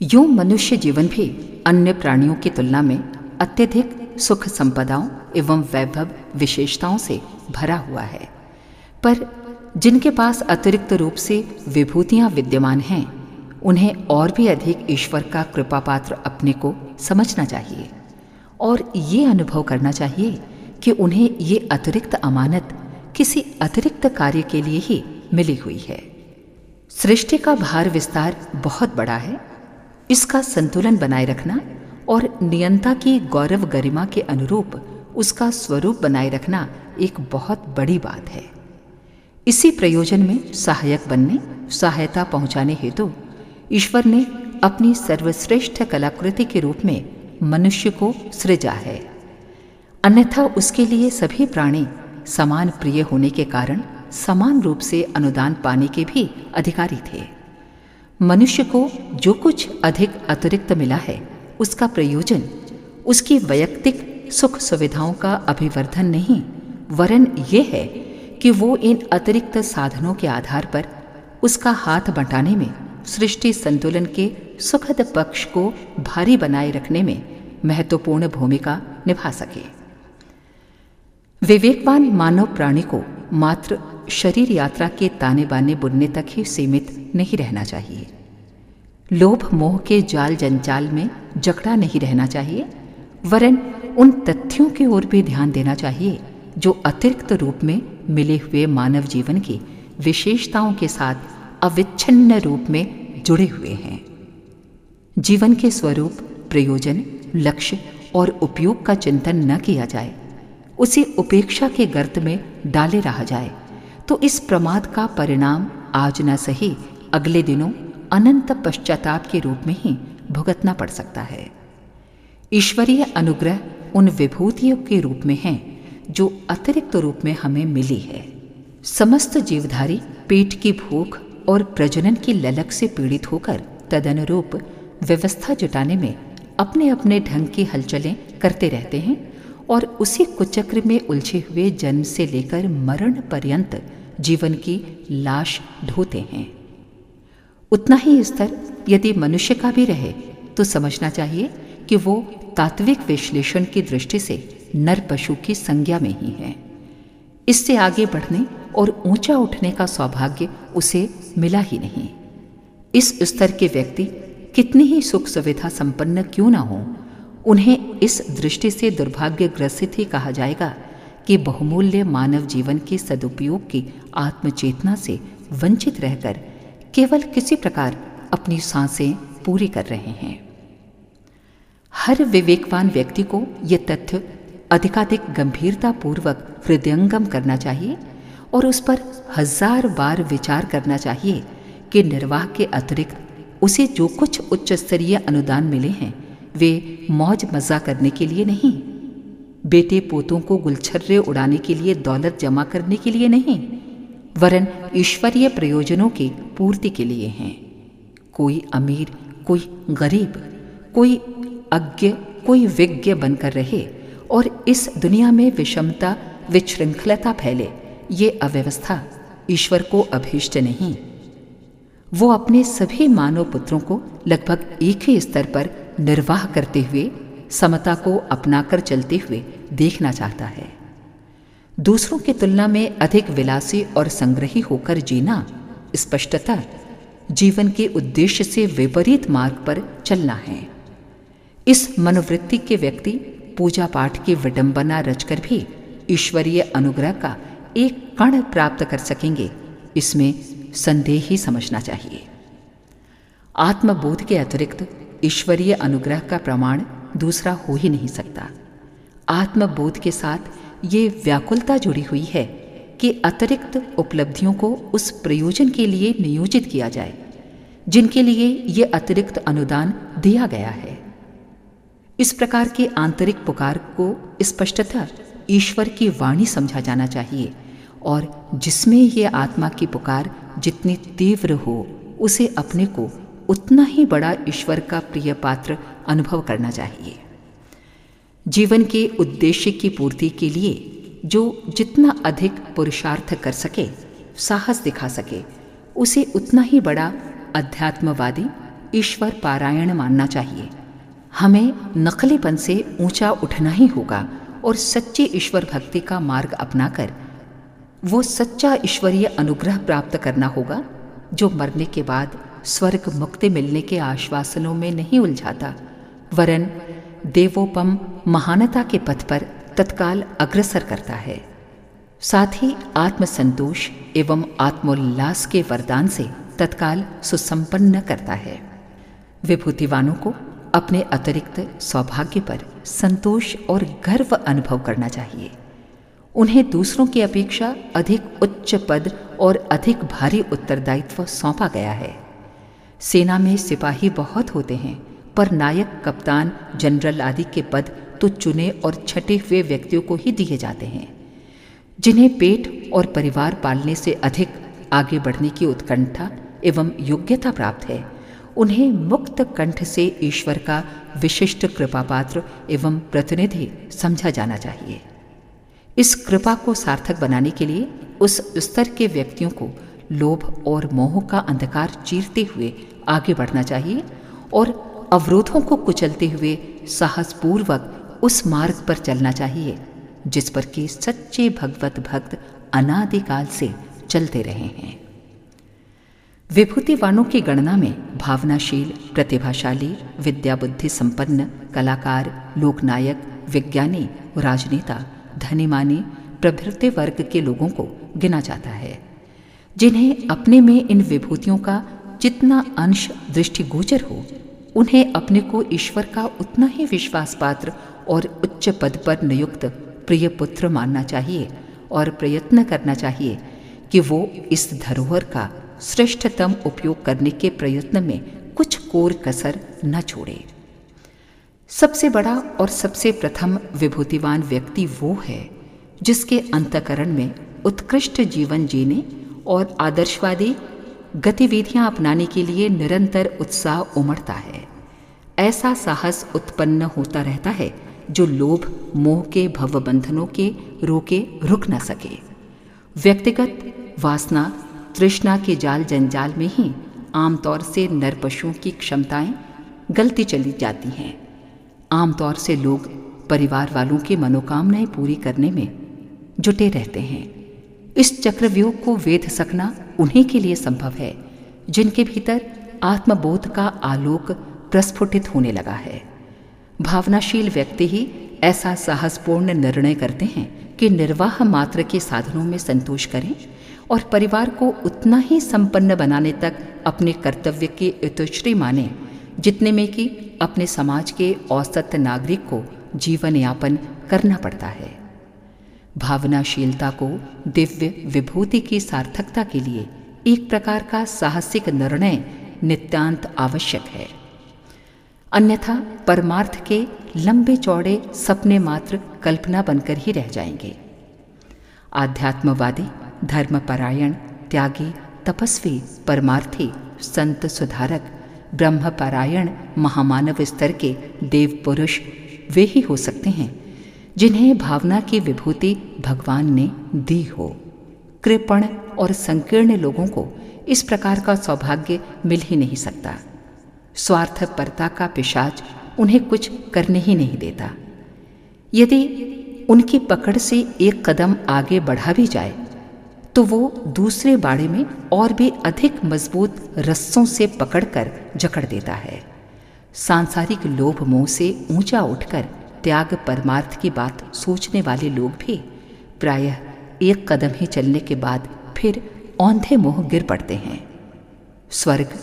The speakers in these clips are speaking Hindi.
यूं मनुष्य जीवन भी अन्य प्राणियों की तुलना में अत्यधिक सुख संपदाओं एवं वैभव विशेषताओं से भरा हुआ है, पर जिनके पास अतिरिक्त रूप से विभूतियां विद्यमान हैं, उन्हें और भी अधिक ईश्वर का कृपापात्र अपने को समझना चाहिए और ये अनुभव करना चाहिए कि उन्हें ये अतिरिक्त अमानत किसी अतिरिक्त कार्य के लिए ही मिली हुई है। सृष्टि का भार विस्तार बहुत बड़ा है। इसका संतुलन बनाए रखना और नियंता की गौरव गरिमा के अनुरूप उसका स्वरूप बनाए रखना एक बहुत बड़ी बात है। इसी प्रयोजन में सहायक बनने, सहायता पहुंचाने हेतु ईश्वर ने अपनी सर्वश्रेष्ठ कलाकृति के रूप में मनुष्य को सृजा है। अन्यथा उसके लिए सभी प्राणी समान प्रिय होने के कारण समान रूप से अनुदान पाने के भी अधिकारी थे। मनुष्य को जो कुछ अधिक अतिरिक्त मिला है, उसका प्रयोजन उसकी वैयक्तिक सुख सुविधाओं का अभिवर्धन नहीं, वरन ये है कि वो इन अतिरिक्त साधनों के आधार पर उसका हाथ बंटाने में, सृष्टि संतुलन के सुखद पक्ष को भारी बनाए रखने में महत्वपूर्ण भूमिका निभा सके। विवेकवान मानव प्राणी को मात्र शरीर यात्रा के ताने बाने बुनने तक ही सीमित नहीं रहना चाहिए। लोभ मोह के जाल जंजाल में जकड़ा नहीं रहना चाहिए, वरन उन तथ्यों की ओर भी ध्यान देना चाहिए जो अतिरिक्त रूप में मिले हुए मानव जीवन की विशेषताओं के साथ अविच्छिन्न रूप में जुड़े हुए हैं। जीवन के स्वरूप, प्रयोजन, लक्ष्य और उपयोग का चिंतन न किया जाए, उसी उपेक्षा के गर्त में डाले रहा जाए, तो इस प्रमाद का परिणाम आज न सही अगले दिनों अनंत पश्चाताप के रूप में ही भुगतना पड़ सकता है। ईश्वरीय अनुग्रह उन विभूतियों के रूप में है जो अतिरिक्त रूप में हमें मिली है। समस्त जीवधारी पेट की भूख और प्रजनन की ललक से पीड़ित होकर तदनुरूप व्यवस्था जुटाने में अपने अपने ढंग की हलचलें करते रहते हैं और उसी कुचक्र में उलझे हुए जन्म से लेकर मरण पर्यंत जीवन की लाश ढोते हैं। उतना ही स्तर यदि मनुष्य का भी रहे तो समझना चाहिए कि वो तात्विक विश्लेषण की दृष्टि से नर पशु की संज्ञा में ही है। इससे आगे बढ़ने और ऊंचा उठने का सौभाग्य उसे मिला ही नहीं। इस स्तर के व्यक्ति कितनी ही सुख सुविधा संपन्न क्यों ना हो, उन्हें इस दृष्टि से दुर्भाग्यग्रसित ही कहा जाएगा कि बहुमूल्य मानव जीवन के सदुपयोग की आत्मचेतना से वंचित रहकर केवल किसी प्रकार अपनी सांसें पूरी कर रहे हैं। हर विवेकवान व्यक्ति को यह तथ्य अधिकाधिक गंभीरतापूर्वक हृदयंगम करना चाहिए और उस पर 1000 बार विचार करना चाहिए कि निर्वाह के अतिरिक्त उसे जो कुछ उच्च स्तरीय अनुदान मिले हैं, वे मौज मजा करने के लिए नहीं, बेटे पोतों को गुलछर्रे उड़ाने के लिए दौलत जमा करने के लिए नहीं, वरन ईश्वरीय प्रयोजनों की पूर्ति के लिए हैं। कोई अमीर, कोई गरीब, कोई अज्ञ, कोई विज्ञ बनकर रहे और इस दुनिया में विषमता, विशृंखलता फैले, ये अव्यवस्था ईश्वर को अभीष्ट नहीं। वो अपने सभी मानव पुत्रों को लगभग एक ही स्तर पर निर्वाह करते हुए, समता को अपनाकर चलते हुए देखना चाहता है। दूसरों की तुलना में अधिक विलासी और संग्रही होकर जीना स्पष्टतः जीवन के उद्देश्य से विपरीत मार्ग पर चलना है। इस मनोवृत्ति के व्यक्ति पूजा पाठ की विडंबना रचकर भी ईश्वरीय अनुग्रह का एक कण प्राप्त कर सकेंगे, इसमें संदेह ही समझना चाहिए। आत्मबोध के अतिरिक्त ईश्वरीय अनुग्रह का प्रमाण दूसरा हो ही नहीं सकता। आत्मबोध के साथ ये व्याकुलता जुड़ी हुई है कि अतिरिक्त उपलब्धियों को उस प्रयोजन के लिए नियोजित किया जाए जिनके लिए ये अतिरिक्त अनुदान दिया गया है। इस प्रकार के आंतरिक पुकार को स्पष्टतः ईश्वर की वाणी समझा जाना चाहिए और जिसमें ये आत्मा की पुकार जितनी तीव्र हो, उसे अपने को उतना ही बड़ा ईश्वर का प्रिय पात्र अनुभव करना चाहिए। जीवन के उद्देश्य की पूर्ति के लिए जो जितना अधिक पुरुषार्थ कर सके, साहस दिखा सके, उसे उतना ही बड़ा अध्यात्मवादी, ईश्वर पारायण मानना चाहिए। हमें नकलीपन से ऊंचा उठना ही होगा और सच्ची ईश्वर भक्ति का मार्ग अपनाकर वो सच्चा ईश्वरीय अनुग्रह प्राप्त करना होगा जो मरने के बाद स्वर्ग मुक्ति मिलने के आश्वासनों में नहीं उलझाता, वरन देवोपम महानता के पथ पर तत्काल अग्रसर करता है। साथ ही आत्मसंतोष एवं आत्मोल्लास के वरदान से तत्काल सुसंपन्न करता है। विभूतिवानों को अपने अतिरिक्त सौभाग्य पर संतोष और गर्व अनुभव करना चाहिए। उन्हें दूसरों की अपेक्षा अधिक उच्च पद और अधिक भारी उत्तरदायित्व सौंपा गया है। सेना में सिपाही बहुत होते हैं, पर नायक, कप्तान, जनरल आदि के पद तो चुने और छटे हुए व्यक्तियों को ही दिए जाते हैं। जिन्हें पेट और परिवार पालने से अधिक आगे बढ़ने की उत्कंठा एवं योग्यता प्राप्त है, उन्हें मुक्त कंठ से ईश्वर का विशिष्ट कृपापात्र एवं प्रतिनिधि समझा जाना चाहिए। इस कृपा को सार्थक बनाने के लिए उस स्तर के व्यक्तियों को लोभ और मोह का अंधकार चीरते हुए आगे बढ़ना चाहिए और अवरोधों को कुचलते हुए साहसपूर्वक उस मार्ग पर चलना चाहिए जिस पर कि सच्चे भगवत भक्त अनादिकाल से चलते रहे हैं। विभूतिवानों की गणना में भावनाशील, प्रतिभाशाली, विद्या बुद्धि संपन्न, कलाकार, लोकनायक, विज्ञानी, राजनेता, धनीमानी प्रभृति वर्ग के लोगों को गिना जाता है, जिन्हें अपने में इन विभूतियों का जितना अंश दृष्टिगोचर हो, उन्हें अपने को ईश्वर का उतना ही विश्वास पात्र और उच्च पद पर नियुक्त प्रिय पुत्र मानना चाहिए और प्रयत्न करना चाहिए कि वो इस धरोहर का श्रेष्ठतम उपयोग करने के प्रयत्न में कुछ कोर कसर न छोड़े। सबसे बड़ा और सबसे प्रथम विभूतिवान व्यक्ति वो है जिसके अंतःकरण में उत्कृष्ट जीवन जीने और आदर्शवादी गतिविधियां अपनाने के लिए निरंतर उत्साह उमड़ता है। ऐसा साहस उत्पन्न होता रहता है जो लोभ मोह के भवबंधनों के रोके रुक न सके। व्यक्तिगत वासना तृष्णा के जाल जंजाल में ही आमतौर से नर पशुओं की क्षमताएं गलती चली जाती हैं। आमतौर से लोग परिवार वालों की मनोकामनाएं पूरी करने में जुटे रहते हैं। इस चक्रव्यूह को वेध सकना उन्हीं के लिए संभव है जिनके भीतर आत्मबोध का आलोक प्रस्फुटित होने लगा है। भावनाशील व्यक्ति ही ऐसा साहसपूर्ण निर्णय करते हैं कि निर्वाह मात्र के साधनों में संतोष करें और परिवार को उतना ही संपन्न बनाने तक अपने कर्तव्य की इतुश्री माने जितने में कि अपने समाज के औसत नागरिक को जीवन यापन करना पड़ता है। भावनाशीलता को दिव्य विभूति की सार्थकता के लिए एक प्रकार का साहसिक निर्णय नितांत आवश्यक है, अन्यथा परमार्थ के लंबे चौड़े सपने मात्र कल्पना बनकर ही रह जाएंगे। आध्यात्मवादी, धर्मपरायण, त्यागी, तपस्वी, परमार्थी, संत सुधारक, ब्रह्मपरायण, महामानव स्तर के देव पुरुष वे ही हो सकते हैं जिन्हें भावना की विभूति भगवान ने दी हो। कृपण और संकीर्ण लोगों को इस प्रकार का सौभाग्य मिल ही नहीं सकता। स्वार्थपरता का पिशाच उन्हें कुछ करने ही नहीं देता। यदि उनकी पकड़ से एक कदम आगे बढ़ा भी जाए तो वो दूसरे बाड़े में और भी अधिक मजबूत रस्सों से पकड़कर जकड़ देता है। सांसारिक लोभ मोह से ऊंचा उठकर त्याग परमार्थ की बात सोचने वाले लोग भी प्रायः एक कदम ही चलने के बाद फिर औंधे मुंह गिर पड़ते हैं। स्वर्ग,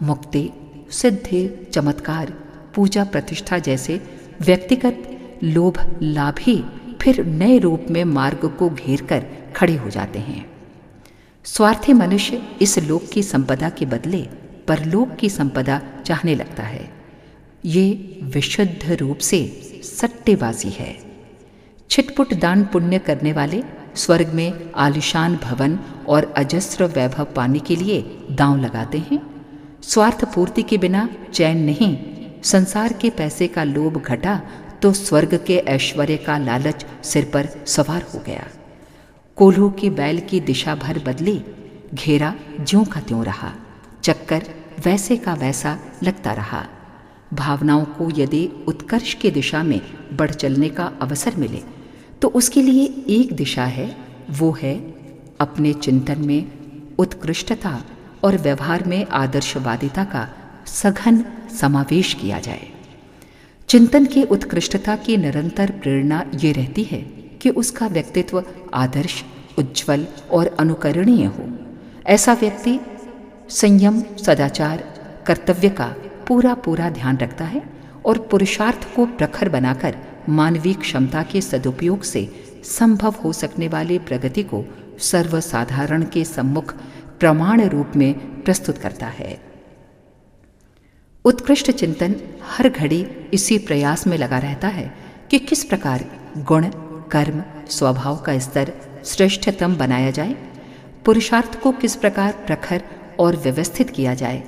मुक्ति, सिद्धि, चमत्कार, पूजा प्रतिष्ठा जैसे व्यक्तिगत लोभ लाभ ही फिर नए रूप में मार्ग को घेर कर खड़े हो जाते हैं। स्वार्थी मनुष्य इस लोक की संपदा के बदले परलोक की संपदा चाहने लगता है। ये विशुद्ध रूप से सट्टेबाजी है। छिटपुट दान पुण्य करने वाले स्वर्ग में आलिशान भवन और अजस्र वैभव पाने के लिए दांव लगाते हैं। स्वार्थ पूर्ति के बिना चैन नहीं। संसार के पैसे का लोभ घटा तो स्वर्ग के ऐश्वर्य का लालच सिर पर सवार हो गया। कोल्हू की बैल की दिशा भर बदली, घेरा ज्यों का त्यों रहा। चक्कर वैसे का वैसा लगता रहा। भावनाओं को यदि उत्कर्ष की दिशा में बढ़ चलने का अवसर मिले तो उसके लिए एक दिशा है, वो है अपने चिंतन में उत्कृष्टता और व्यवहार में आदर्शवादिता का सघन समावेश किया जाए। चिंतन की उत्कृष्टता की निरंतर प्रेरणा ये रहती है कि उसका व्यक्तित्व आदर्श, उज्ज्वल और अनुकरणीय हो। ऐसा व्यक्ति संयम, सदाचार, कर्तव्य का पूरा ध्यान रखता है और पुरुषार्थ को प्रखर बनाकर मानवीय क्षमता के सदुपयोग से संभव हो सकने वाली प्रगति को सर्वसाधारण के सम्मुख प्रमाण रूप में प्रस्तुत करता है। उत्कृष्ट चिंतन हर घड़ी इसी प्रयास में लगा रहता है कि किस प्रकार गुण, कर्म, स्वभाव का स्तर श्रेष्ठतम बनाया जाए, पुरुषार्थ को किस प्रकार प्रखर और व्यवस्थित किया जाए।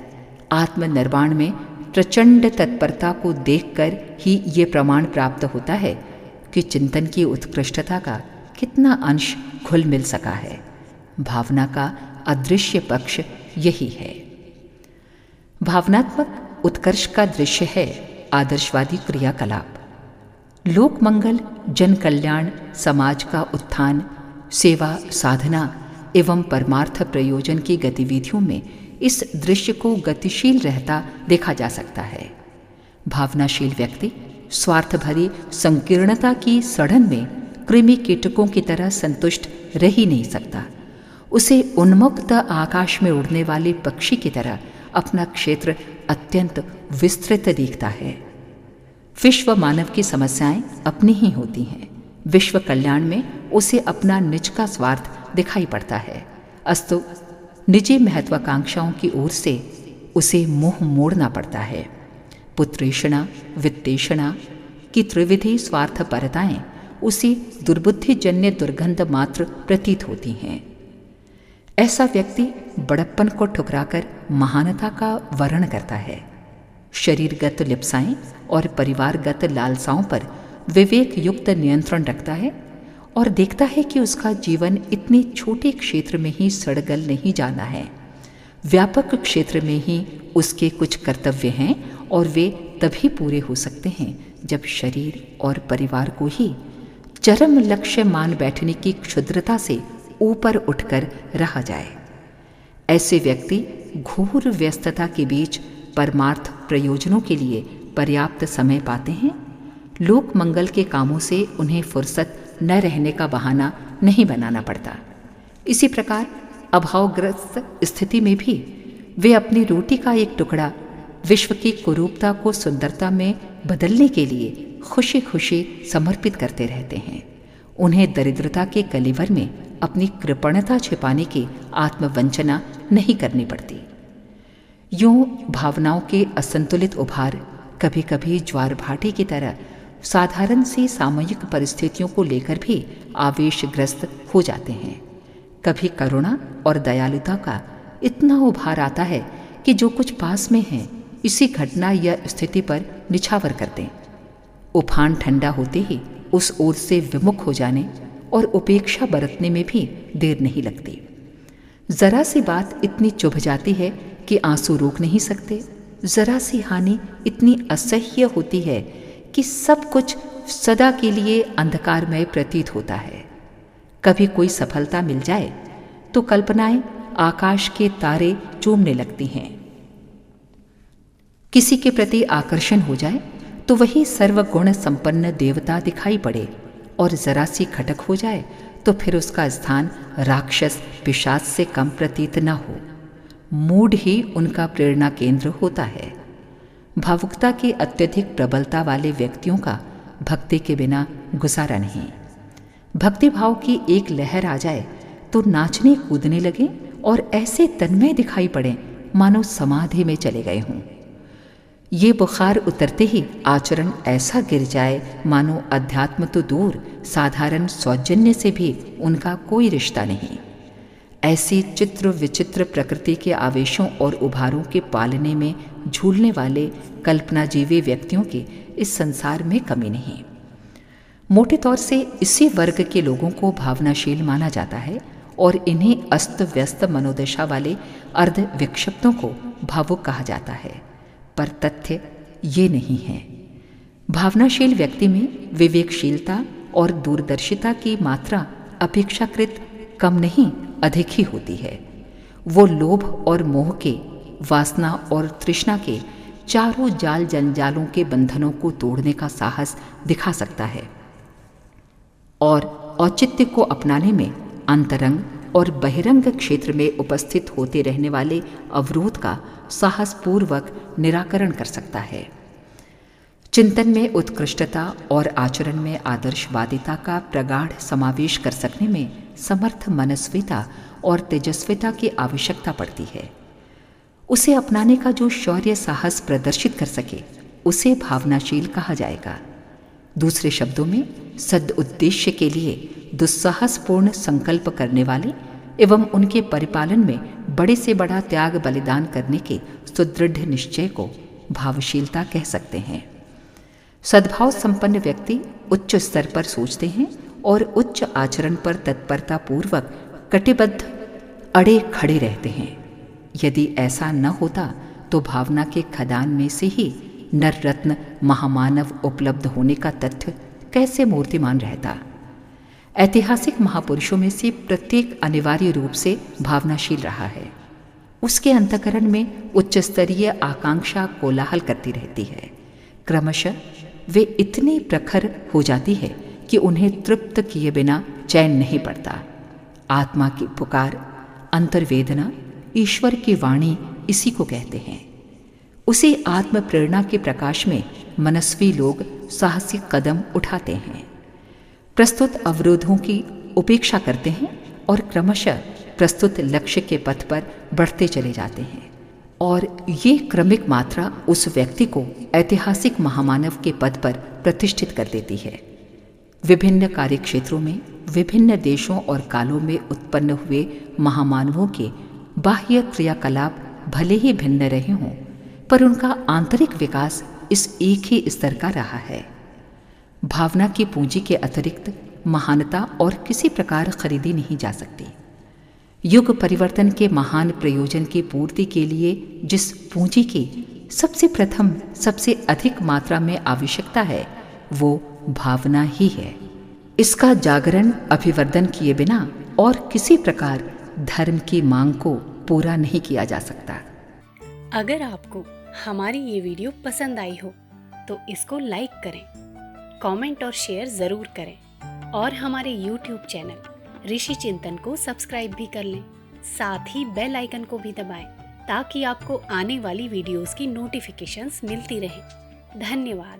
आत्मनिर्वाण में प्रचंड तत्परता को देखकर ही ये प्रमाण प्राप्त होता है कि चिंतन की उत्कृष्टता का कितना अंश घुल मिल सका है। भावना का अदृश्य पक्ष यही है। भावनात्मक उत्कर्ष का दृश्य है आदर्शवादी क्रियाकलाप। लोक मंगल, जन कल्याण, समाज का उत्थान, सेवा, साधना एवं परमार्थ प्रयोजन की गतिविधियों में इस दृश्य को गतिशील रहता देखा जा सकता है। भावनाशील व्यक्ति स्वार्थ भरी संकीर्णता की सड़न में कृमि कीटकों की तरह संतुष्ट रह ही नहीं सकता। उसे उन्मुक्त आकाश में उड़ने वाले पक्षी की तरह अपना क्षेत्र अत्यंत विस्तृत दिखता है। विश्व मानव की समस्याएं अपनी ही होती हैं। विश्व कल्याण में उसे अपना निज का स्वार्थ दिखाई पड़ता है, अस्तु निजी महत्वाकांक्षाओं की ओर से उसे मुंह मोड़ना पड़ता है। पुत्रेषणा, वित्तेषणा की त्रिविधि स्वार्थपरताएं उसे दुर्बुद्धिजन्य दुर्गंध मात्र प्रतीत होती हैं। ऐसा व्यक्ति बड़प्पन को ठुकराकर महानता का वर्ण करता है। शरीरगत लिप्साएं और परिवारगत लालसाओं पर विवेक युक्त नियंत्रण रखता है और देखता है कि उसका जीवन इतने छोटे क्षेत्र में ही सड़गल नहीं जाना है। व्यापक क्षेत्र में ही उसके कुछ कर्तव्य हैं और वे तभी पूरे हो सकते हैं जब शरीर और परिवार को ही चरम लक्ष्य मान बैठने की क्षुद्रता से ऊपर उठकर रहा जाए। ऐसे व्यक्ति घोर व्यस्तता के बीच परमार्थ प्रयोजनों के लिए पर्याप्त समय पाते हैं। लोक मंगल के कामों से उन्हें फुर्सत न रहने का बहाना नहीं बनाना पड़ता। इसी प्रकार अभावग्रस्त स्थिति में भी वे अपनी रोटी का एक टुकड़ा विश्व की कुरूपता को सुंदरता में बदलने के लिए खुशी खुशी समर्पित करते रहते हैं। उन्हें दरिद्रता के कलेवर में अपनी कृपणता छिपाने की आत्मवंचना नहीं करनी पड़ती। यूं भावनाओं के असंतुलित उभार कभी कभी ज्वार भाटे की तरह साधारण सी सामयिक परिस्थितियों को लेकर भी आवेशग्रस्त हो जाते हैं। कभी करुणा और दयालुता का इतना उभार आता है कि जो कुछ पास में है इसी घटना या स्थिति पर निछावर कर दें। उफान ठंडा होते ही उस ओर से विमुख हो जाने और उपेक्षा बरतने में भी देर नहीं लगती। जरा सी बात इतनी चुभ जाती है कि आंसू रोक नहीं सकते। जरा सी हानि इतनी असह्य होती है कि सब कुछ सदा के लिए अंधकारमय प्रतीत होता है। कभी कोई सफलता मिल जाए तो कल्पनाएं आकाश के तारे चूमने लगती हैं। किसी के प्रति आकर्षण हो जाए तो वही सर्वगुण संपन्न देवता दिखाई पड़े और जरा सी खटक हो जाए तो फिर उसका स्थान राक्षस पिशाच से कम प्रतीत न हो। मूड ही उनका प्रेरणा केंद्र होता है। भावुकता की अत्यधिक प्रबलता वाले व्यक्तियों का भक्ति के बिना गुजारा नहीं। भक्ति भाव की एक लहर आ जाए तो नाचने कूदने लगे और ऐसे तन्मय दिखाई पड़े मानो समाधि में चले गए हों। ये बुखार उतरते ही आचरण ऐसा गिर जाए मानो अध्यात्म तो दूर साधारण सौजन्य से भी उनका कोई रिश्ता नहीं। ऐसी चित्र विचित्र प्रकृति के आवेशों और उभारों के पालने में झूलने वाले कल्पनाजीवी व्यक्तियों की इस संसार में कमी नहीं। मोटे तौर से इसी वर्ग के लोगों को भावनाशील माना जाता है और इन्हीं अस्त व्यस्त मनोदशा वाले अर्ध विक्षिप्तों को भावुक कहा जाता है, पर तथ्य ये नहीं है। भावनाशील व्यक्ति में विवेकशीलता और दूरदर्शिता की मात्रा अपेक्षाकृत कम नहीं अधिक ही होती है। वो लोभ और मोह के, वासना और तृष्णा के चारों जाल जंजालों के बंधनों को तोड़ने का साहस दिखा सकता है और औचित्य को अपनाने में अंतरंग और बहिरंग क्षेत्र में उपस्थित होते रहने वाले अवरोध का साहसपूर्वक निराकरण कर सकता है। चिंतन में उत्कृष्टता और आचरण में आदर्शवादिता का प्रगाढ़ समावेश कर सकने में समर्थ मनस्विता और तेजस्विता की आवश्यकता पड़ती है। उसे अपनाने का जो शौर्य साहस प्रदर्शित कर सके उसे भावनाशील कहा जाएगा। दूसरे शब्दों में, सद्उद्देश्य के लिए दुस्साहसपूर्ण संकल्प करने वाले एवं उनके परिपालन में बड़े से बड़ा त्याग बलिदान करने के सुदृढ़ निश्चय को भावशीलता कह सकते हैं। सद्भाव संपन्न व्यक्ति उच्च स्तर पर सोचते हैं और उच्च आचरण पर तत्परता पूर्वक कटिबद्ध अड़े खड़े रहते हैं। यदि ऐसा न होता तो भावना के खदान में से ही नर रत्न महामानव उपलब्ध होने का तथ्य कैसे मूर्तिमान रहता। ऐतिहासिक महापुरुषों में से प्रत्येक अनिवार्य रूप से भावनाशील रहा है। उसके अंतःकरण में उच्च स्तरीय आकांक्षा कोलाहल करती रहती है। क्रमशः वे इतनी प्रखर हो जाती है कि उन्हें तृप्त किए बिना चैन नहीं पड़ता। आत्मा की पुकार, अंतर्वेदना, ईश्वर की वाणी इसी को कहते हैं। उसी आत्म प्रेरणा के प्रकाश में मनस्वी लोग साहसिक कदम उठाते हैं, प्रस्तुत अवरोधों की उपेक्षा करते हैं और क्रमशः प्रस्तुत लक्ष्य के पथ पर बढ़ते चले जाते हैं। और ये क्रमिक मात्रा उस व्यक्ति को ऐतिहासिक महामानव के पद पर प्रतिष्ठित कर देती है। विभिन्न कार्यक्षेत्रों में, विभिन्न देशों और कालों में उत्पन्न हुए महामानवों के बाह्य क्रियाकलाप भले ही भिन्न रहे हों, पर उनका आंतरिक विकास इस एक ही स्तर का रहा है। भावना की पूंजी के अतिरिक्त महानता और किसी प्रकार खरीदी नहीं जा सकती। युग परिवर्तन के महान प्रयोजन की पूर्ति के लिए जिस पूंजी की सबसे प्रथम, सबसे अधिक मात्रा में आवश्यकता है, वो भावना ही है। इसका जागरण, अभिवर्धन किए बिना और किसी प्रकार धर्म की मांग को पूरा नहीं किया जा सकता। अगर आपको हमारी ये वीडियो पसंद आई हो तो इसको लाइक करें, कमेंट और शेयर ज़रूर करें और हमारे YouTube चैनल ऋषि चिंतन को सब्सक्राइब भी कर लें। साथ ही बेल आइकन को भी दबाएं ताकि आपको आने वाली वीडियोस की नोटिफिकेशंस मिलती रहें। धन्यवाद।